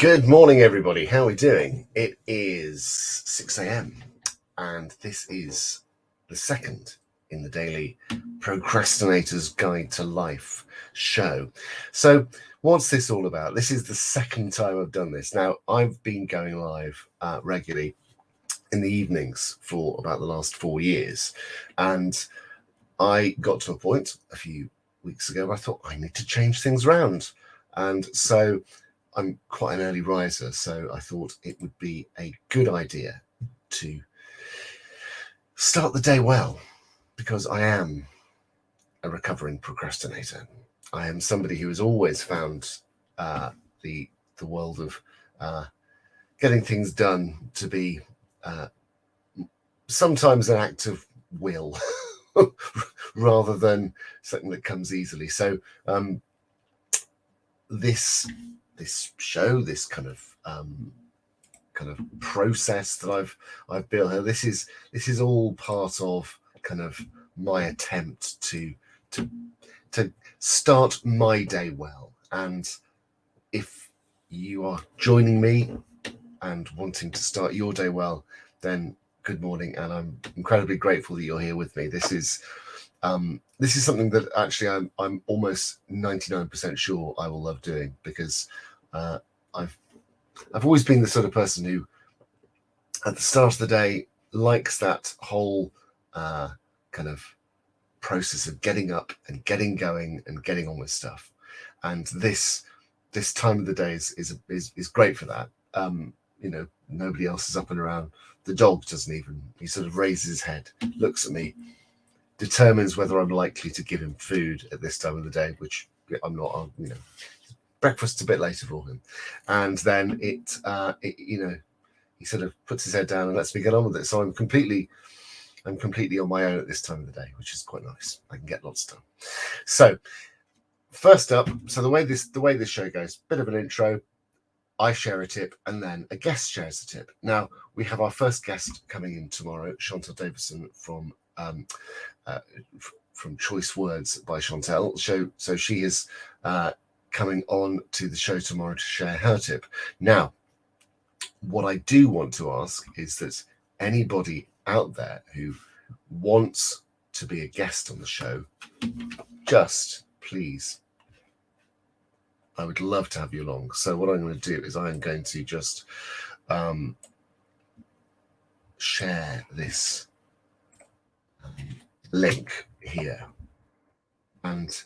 Good morning, everybody. How are we doing? It is 6 a.m. and this is the second in the daily Procrastinator's Guide to Life show. So what's this all about? This is the second time I've done this. Now, I've been going live regularly in the evenings for about the last 4 years. And I got to a point a few weeks ago where I thought I need to change things around. And so I'm quite an early riser, so I thought it would be a good idea to start the day well, because I am a recovering procrastinator. I am somebody who has always found the world of getting things done to be sometimes an act of will rather than something that comes easily. So this show, this kind of process that I've built here, this is all part of kind of my attempt to start my day well. And if you are joining me and wanting to start your day well, then good morning, and I'm incredibly grateful that you're here with me. This is something that actually I'm almost 99% sure I will love doing, because I've always been the sort of person who, at the start of the day, likes that whole kind of process of getting up and getting going and getting on with stuff. And this time of the day is great for that. Nobody else is up and around. The dog doesn't even. He sort of raises his head, looks at me, determines whether I'm likely to give him food at this time of the day, which I'm not. Breakfast's a bit later for him, and then he sort of puts his head down and lets me get on with it. So I'm completely on my own at this time of the day, which is quite nice. I can get lots done. So first up, the way this show goes, bit of an intro. I share a tip, and then a guest shares a tip. Now we have our first guest coming in tomorrow, Chantal Davison from Choice Words by Chantel. So she is coming on to the show tomorrow to share her tip. Now, what I do want to ask is that anybody out there who wants to be a guest on the show, just please, I would love to have you along. So what I'm going to do is I'm going to just share this link here and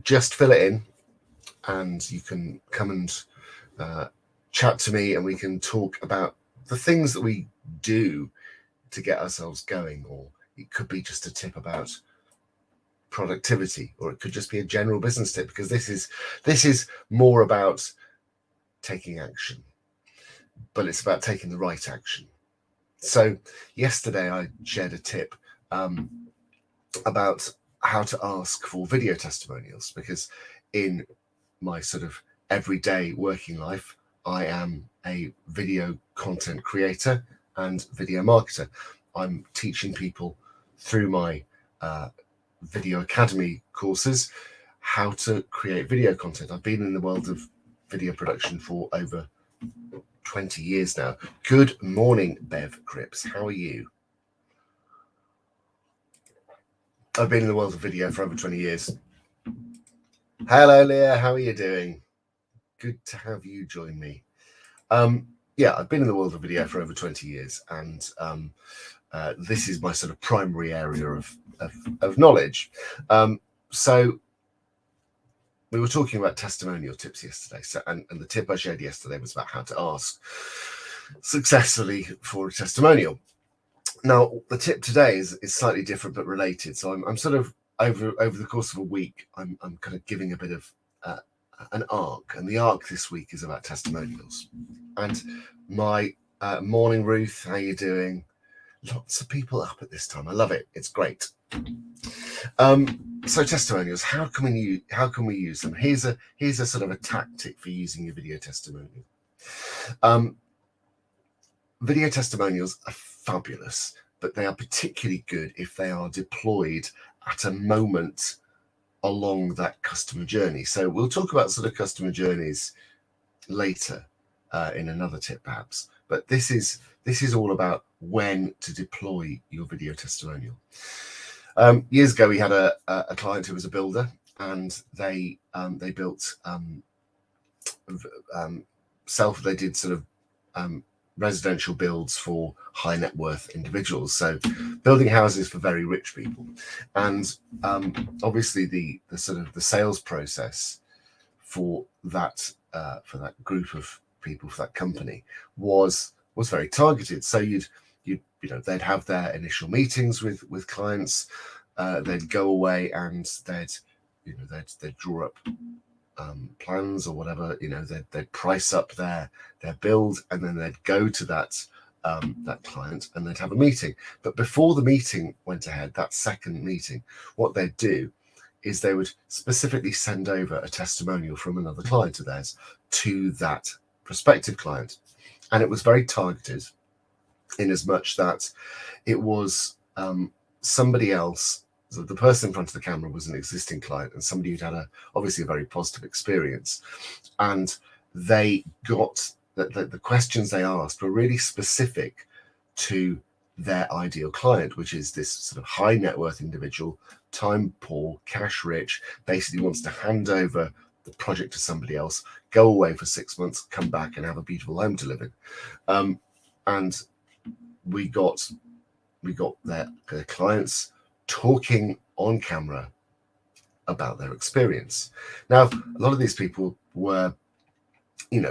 just fill it in, and you can come and chat to me, and we can talk about the things that we do to get ourselves going. Or it could be just a tip about productivity, or it could just be a general business tip, because this is more about taking action, but it's about taking the right action. So yesterday I shared a tip about how to ask for video testimonials, because in my sort of everyday working life, I am a video content creator and video marketer. I'm teaching people through my Video Academy courses how to create video content. I've been in the world of video production for over 20 years now. Good morning, Bev Cripps. How are you? I've been in the world of video for over 20 years. Hello, Leah. How are you doing? Good to have you join me. I've been in the world of video for over 20 years, and this is my sort of primary area of knowledge. So we were talking about testimonial tips yesterday. So, and the tip I shared yesterday was about how to ask successfully for a testimonial. Now, the tip today is slightly different but related. So I'm sort of over the course of a week, I'm kind of giving a bit of an arc, and the arc this week is about testimonials. And my morning, Ruth, how you doing? Lots of people up at this time. I love it. It's great. So testimonials, how can we use them? Here's a sort of a tactic for using your video testimonial. Video testimonials are fabulous, but they are particularly good if they are deployed at a moment along that customer journey. So we'll talk about sort of customer journeys later in another tip perhaps. But this is all about when to deploy your video testimonial. Years ago, we had a client who was a builder, and they built they did sort of residential builds for high net worth individuals, so building houses for very rich people. And obviously the sort of the sales process for that group of people, for that company, was very targeted. So they'd have their initial meetings with clients, they'd go away and they'd draw up plans or whatever, they'd price up their build, and then they'd go to that client and they'd have a meeting. But before the meeting went ahead, that second meeting, what they'd do is they would specifically send over a testimonial from another client of theirs to that prospective client. And it was very targeted, in as much that it was somebody else. So the person in front of the camera was an existing client and somebody who'd had obviously a very positive experience. And they got the questions they asked were really specific to their ideal client, which is this sort of high net worth individual, time poor, cash rich, basically wants to hand over the project to somebody else, go away for 6 months, come back and have a beautiful home to live in. And we got their clients talking on camera about their experience. Now, a lot of these people were,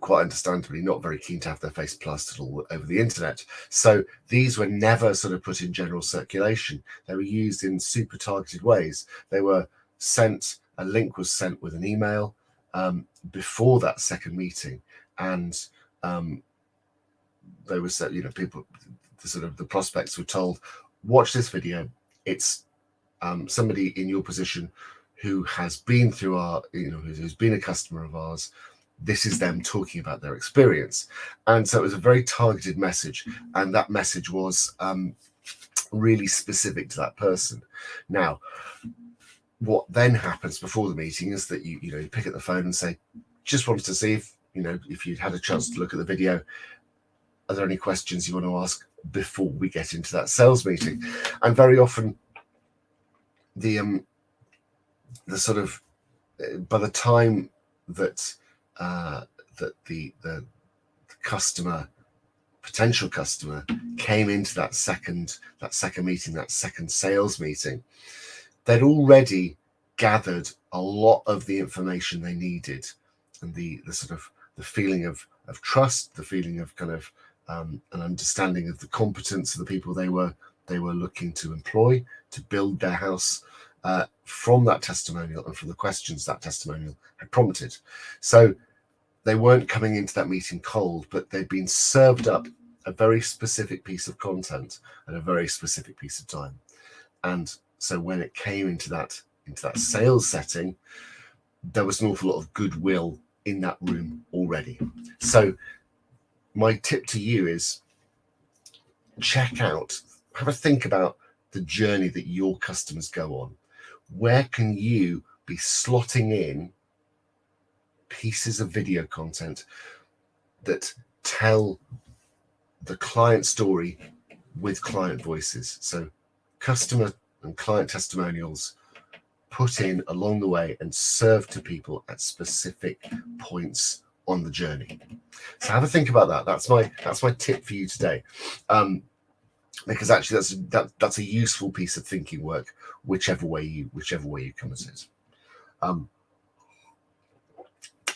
quite understandably not very keen to have their face plastered all over the internet. So these were never sort of put in general circulation. They were used in super targeted ways. They were sent, a link was sent with an email before that second meeting, and they were said, people, the prospects were told, watch this video. It's somebody in your position who has been through who's been a customer of ours. This is them talking about their experience. And so it was a very targeted message, and that message was really specific to that person. Now, what then happens before the meeting is that you pick up the phone and say, just wanted to see if you'd had a chance to look at the video. Are there any questions you want to ask before we get into that sales meeting? And very often the sort of by the time that the potential customer came into that second meeting, that second sales meeting, they'd already gathered a lot of the information they needed, and the sort of the feeling of trust, the feeling of kind of an understanding of the competence of the people they were looking to employ to build their house, from that testimonial and from the questions that testimonial had prompted. So they weren't coming into that meeting cold, but they'd been served up a very specific piece of content at a very specific piece of time. And so when it came into that sales setting, there was an awful lot of goodwill in that room already. So my tip to you is have a think about the journey that your customers go on. Where can you be slotting in pieces of video content that tell the client story with client voices? So customer and client testimonials put in along the way and served to people at specific points on the journey. So have a think about that. That's my tip for you today, because actually that's a useful piece of thinking work, whichever way you come at it.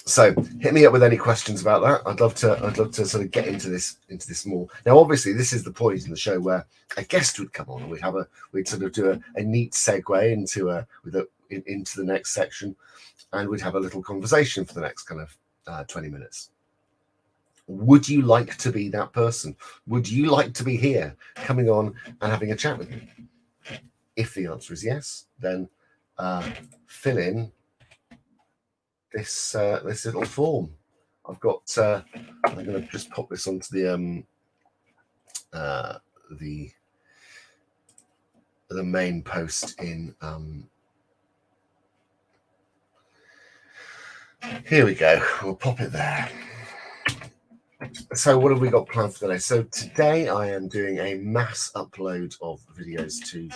So hit me up with any questions about that. I'd love to sort of get into this more. Now, obviously, this is the point in the show where a guest would come on and we'd sort of do a neat segue into the next section, and we'd have a little conversation for the next kind of 20 minutes. Would you like to be that person? Would you like to be here coming on and having a chat with me? If the answer is yes, then fill in this little form. I've got. I'm going to just pop this onto the main post in. Here we go. We'll pop it there. So what have we got planned for today? So today I am doing a mass upload of videos to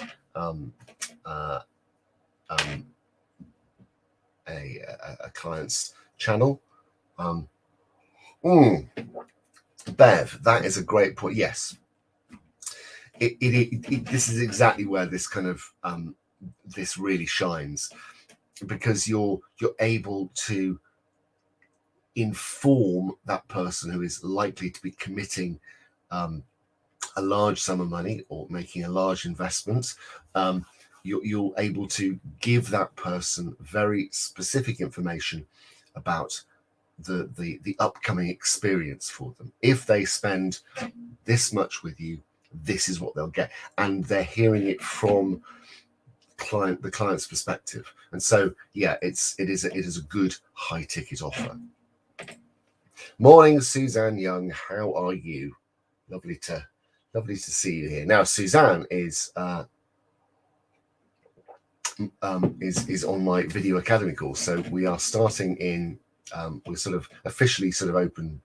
a client's channel. Bev, that is a great point. Yes, this is exactly where this kind of this really shines, because you're able to inform that person who is likely to be committing a large sum of money or making a large investment. You're able to give that person very specific information about the upcoming experience for them. If they spend this much with you, this is what they'll get, and they're hearing it from the client's perspective. And so yeah, it is a good high ticket offer. Morning, Suzanne Young. How are you? Lovely to see you here. Now, Suzanne is on my Video Academy course. So we are starting in. We're sort of officially open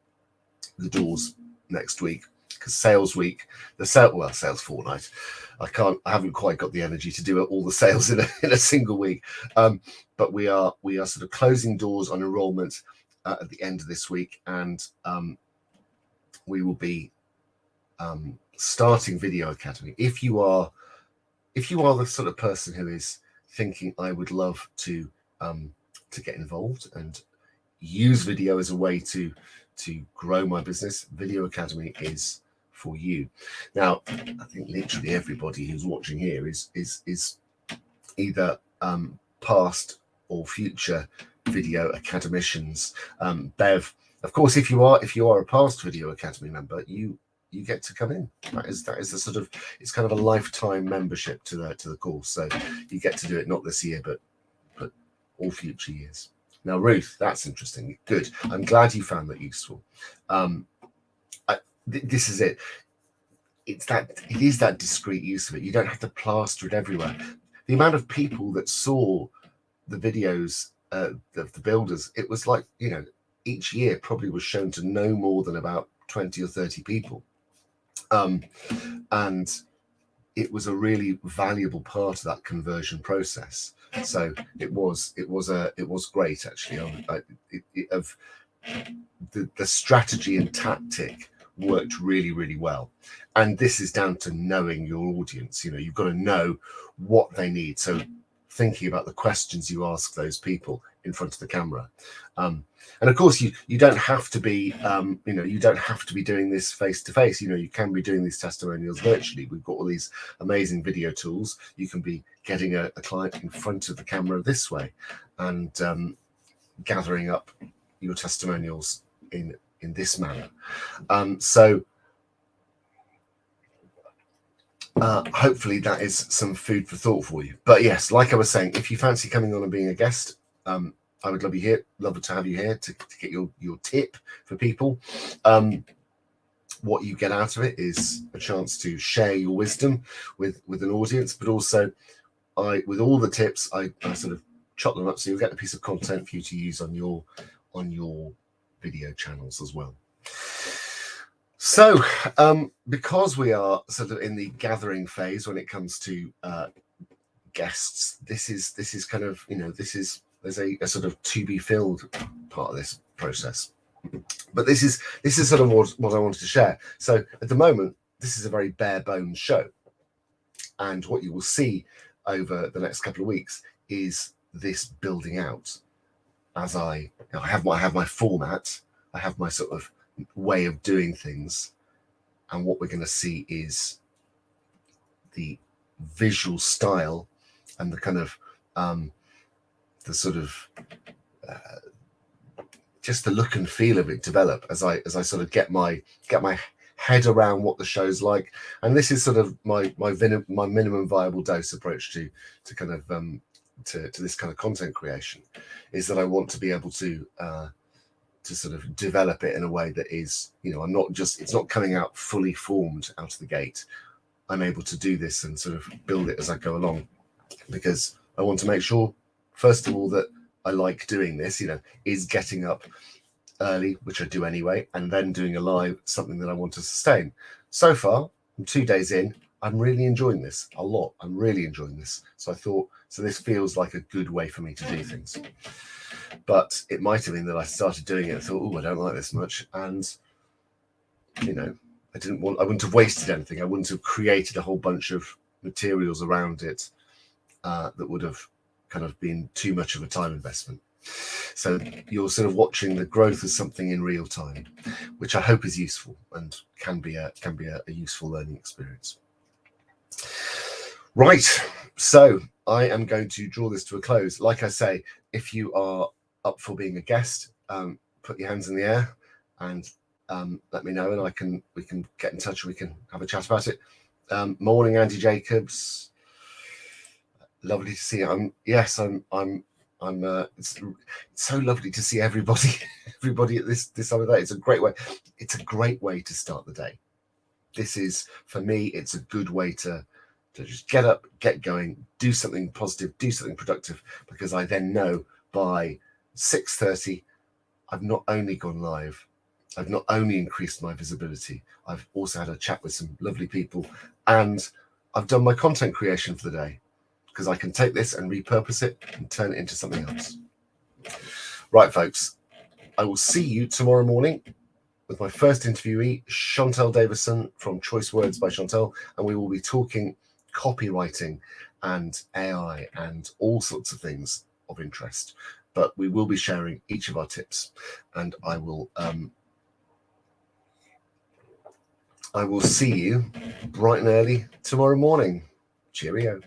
the doors next week, because sales week, sales fortnight. I haven't quite got the energy to do all the sales in a single week. But we are sort of closing doors on enrollment at the end of this week, and we will be starting Video Academy. If you are the sort of person who is thinking, I would love to get involved and use video as a way to grow my business, Video Academy is for you. Now, I think literally everybody who's watching here is either past or future Video Academicians. Bev, of course, if you are a past Video Academy member, you get to come in. That is the sort of, it's kind of a lifetime membership to the course. So you get to do it not this year, but all future years. Now, Ruth, that's interesting. Good. I'm glad you found that useful. This is it. It is that discreet use of it. You don't have to plaster it everywhere. The amount of people that saw the videos of the builders, it was like, each year probably was shown to no more than about 20 or 30 people. And it was a really valuable part of that conversion process. So it was great, actually. The strategy and tactic worked really, really well. And this is down to knowing your audience. You've got to know what they need. So thinking about the questions you ask those people in front of the camera. And of course, you don't have to be, you don't have to be doing this face to face. You can be doing these testimonials virtually. We've got all these amazing video tools. You can be getting a client in front of the camera this way and gathering up your testimonials in this manner. So hopefully that is some food for thought for you. But yes, like I was saying, if you fancy coming on and being a guest, I would love to have you here to get your tip for people. What you get out of it is a chance to share your wisdom with an audience, but also with all the tips, I sort of chop them up so you'll get a piece of content for you to use on your video channels as well. So because we are sort of in the gathering phase when it comes to guests, this is kind of, there's a sort of to be filled part of this process. But this is sort of what I wanted to share. So at the moment, this is a very bare bones show. And what you will see over the next couple of weeks is this building out. As I have my format, I have my sort of way of doing things. And what we're going to see is the visual style and the kind of the sort of just the look and feel of it develop as I sort of get my head around what the show's like. And this is sort of my minimum viable dose approach to kind of to this kind of content creation, is that I want to be able to sort of develop it in a way that is, it's not coming out fully formed out of the gate. I'm able to do this and sort of build it as I go along, because I want to make sure, first of all, that I like doing this, is getting up early, which I do anyway, and then doing a live, something that I want to sustain. So far, I'm 2 days in. I'm really enjoying this a lot. I'm really enjoying this. So I thought, so this feels like a good way for me to do things. But it might have been that I started doing it and thought, oh, I don't like this much. And, you know, I wouldn't have wasted anything. I wouldn't have created a whole bunch of materials around it that would have kind of been too much of a time investment. So you're sort of watching the growth of something in real time, which I hope is useful and can be a useful learning experience. Right, so I am going to draw this to a close. Like I say, if you are up for being a guest, put your hands in the air and let me know, and we can get in touch. We can have a chat about it. Morning, Andy Jacobs. Lovely to see you. It's so lovely to see everybody at this time of day. It's a great way. It's a great way to start the day. This is, for me, it's a good way to just get up, get going, do something positive, do something productive, because I then know by 6:30 I've not only gone live, I've not only increased my visibility, I've also had a chat with some lovely people, and I've done my content creation for the day, because I can take this and repurpose it and turn it into something else. Right, folks, I will see you tomorrow morning with my first interviewee, Chantel Davison from Choice Words by Chantel, and we will be talking copywriting and AI and all sorts of things of interest. But we will be sharing each of our tips, and I will see you bright and early tomorrow morning. Cheerio.